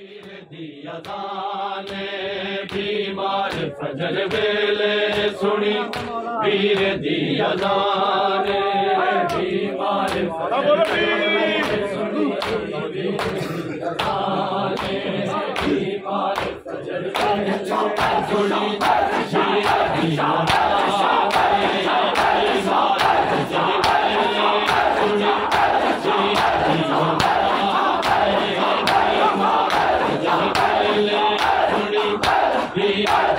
पीर दी अज़ान बीमार फजर वेले सुनी पीर दी अज़ान बीमार फजर वेले सुनी अज़ान बीमार फजर वेले सुनी पीर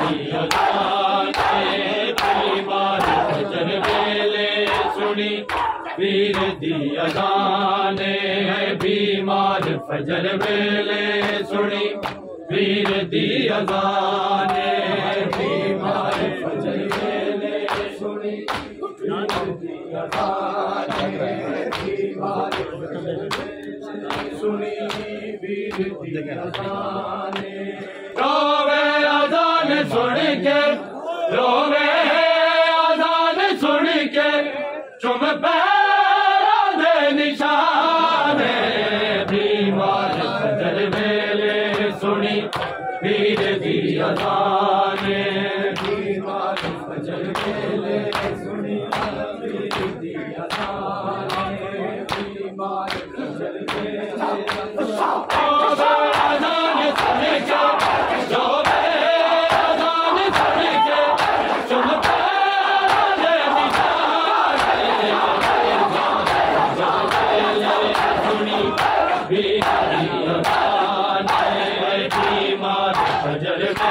दी अज़ान बीमार फजर वेले सुनी पीर दी अज़ान बीमार फजर वेले सुनी पीर दी अज़ान बीमार फजर वेले सुनी पीर दी अज़ान रोवे अज़ान सुन के रोवे अज़ान सुन के चुम पैरा दे निशान बीमार फजर वेले सुनी पीर दी अज़ान बीमार फजर वेले सुनी पीर दी अज़ान बीमार फजर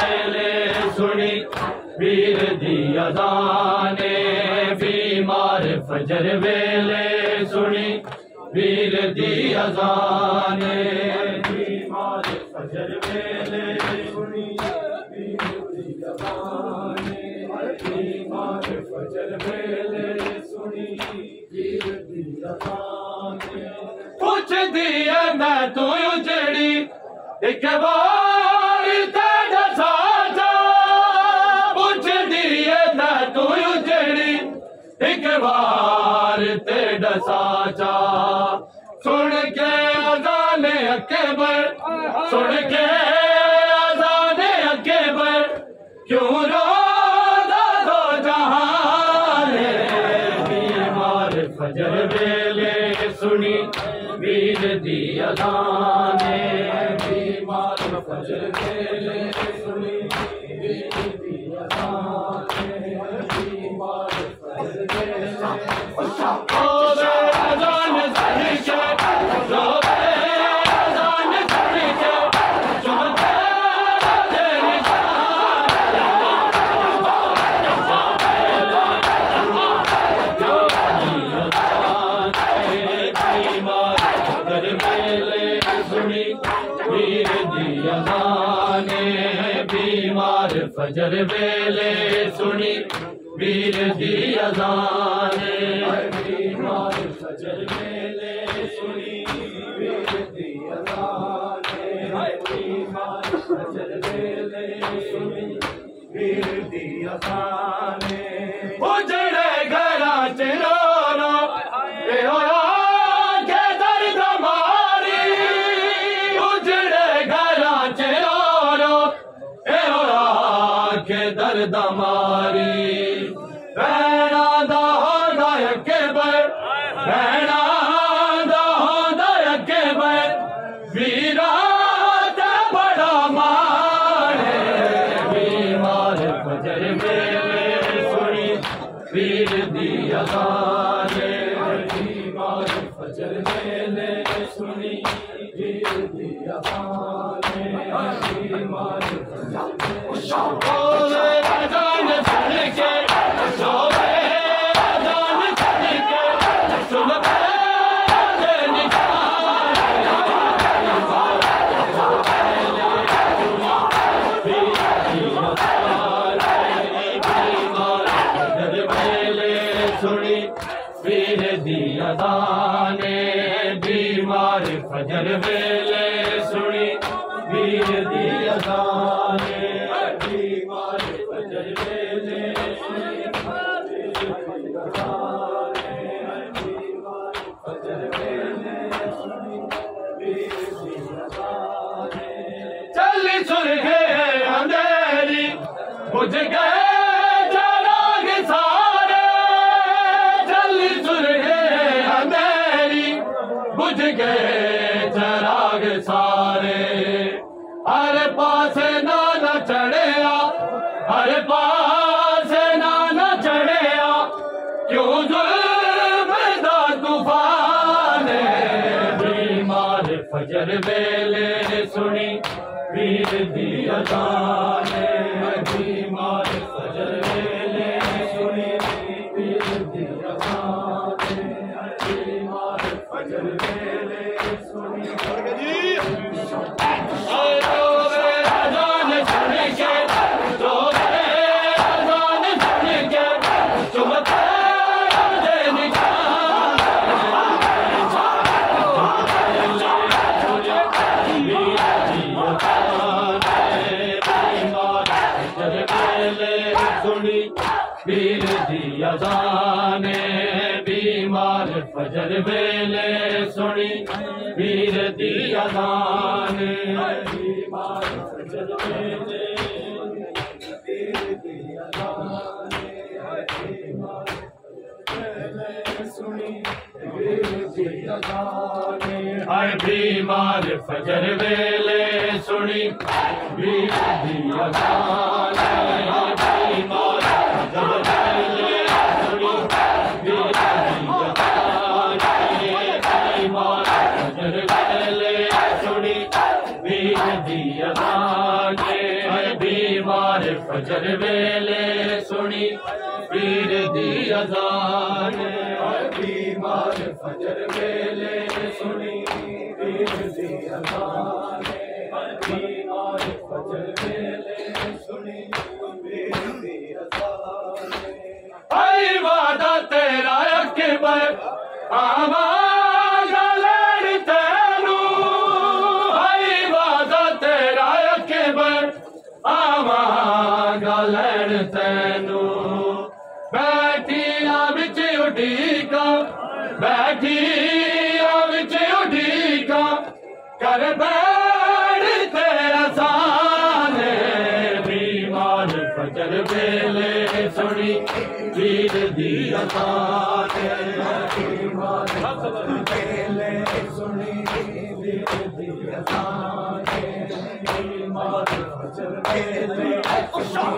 वेले सुनी पीर दी अज़ान बीमार फजर वेले सुनी पीर दी अज़ान बीमार फजर वेले सुनी पीर दी अज़ान बीमार फजर वेले सुनी पीर दी अज़ान पूछ दिए मैं तू उजड़ी एक बार तेरा साजा पूछ दिए मैं तू उजड़ी एक बार तेरा साजा सुन के अज़ान अकबर सुन के अज़ान अकबर क्यों रोज़ा दो जहान बीमार फजर वेले सुनी पीर दी अज़ान बीमार फजर वेले सुनी पीर दी अज़ान बीमार फजर वेले अज़ान सुन के रोवे अज़ान सुन के चुम पैरा दे सुनी पीर दी अज़ान बीमार फजर वेले सुनी पीर दी अज़ान बीमार फजर वेले सुनी पीर दी अज़ान बीमार फजर वेले सुनी पीर दी अज़ान उजड़े घरा च रो रो होया के दर्द मारी उजड़े घरा च रो रो होया के दर्द मारी भैणा दा होंदा अकबर भैणा दा होंदा अकबर वीरा ते बड़ा मान बीमार फजर वेले सुनी पीर दी अज़ान बीमार फजर वेले सुनी पीर दी अज़ान बीमार अज़ान सुन के रोवे अज़ान सुन के चुम पैरा दे निशान पीर दी अज़ान बीमार फजर वेले सुनी पीर दी अज़ान बीमार फजर वेले सुनी पीर दी अज़ान बीमार फजर वेले सुनी फजर वेले सुनी पीर दी अज़ान सुरखे अंधेरी बुझ गए चराग सारे, चली सुरखे अंधेरी बुझ गए चराग सारे। हर पास नाना चढ़िया, हर पास नाना चढ़िया, क्यों जुल्म दा तूफान। बीमार फजर वेले सुनी पीर दी अज़ान, बीमार फजर वेले सुनी पीर दी अज़ान, बीमार फजर वेले सुनी अज़ान सुन के, जो अज़ान सुन के चुमते दे निशान। सुनी पीर दी अज़ान, बीमार फजर वेले सुनी पीर दी अज़ान, बीमार फजर वेले पीर दी अज़ान, बीमार सुनी पीर दी अज़ान। हाय बीमार फजर वेले सुनी पीर दी अज़ान, बीमार फजर वेले सुनी पीर दी अज़ान, बीमार फजर वेले सुनी पीर दी अज़ान, बीमार फजर वेले सुनी पीर दी अज़ान, बीमार फजर वेले सुनी पीर दी अज़ान, बीमार फजर वेले सुनी पीर दी अज़ान। आई वादा तेरा अकबर आवाज़ लड़ तेनू, आई वादा तेरा अकबर आवाज़ लड़ तेनू। बैठिया बिच उठीका, बैठिया बिच उठीका, कर बैठ तेरा सान। बीमार फजर वेले सुनी पीर दी अज़ान, बीमार फजर वेले सुनी पीर दी अज़ान, बीमार फजर वेले सुनी।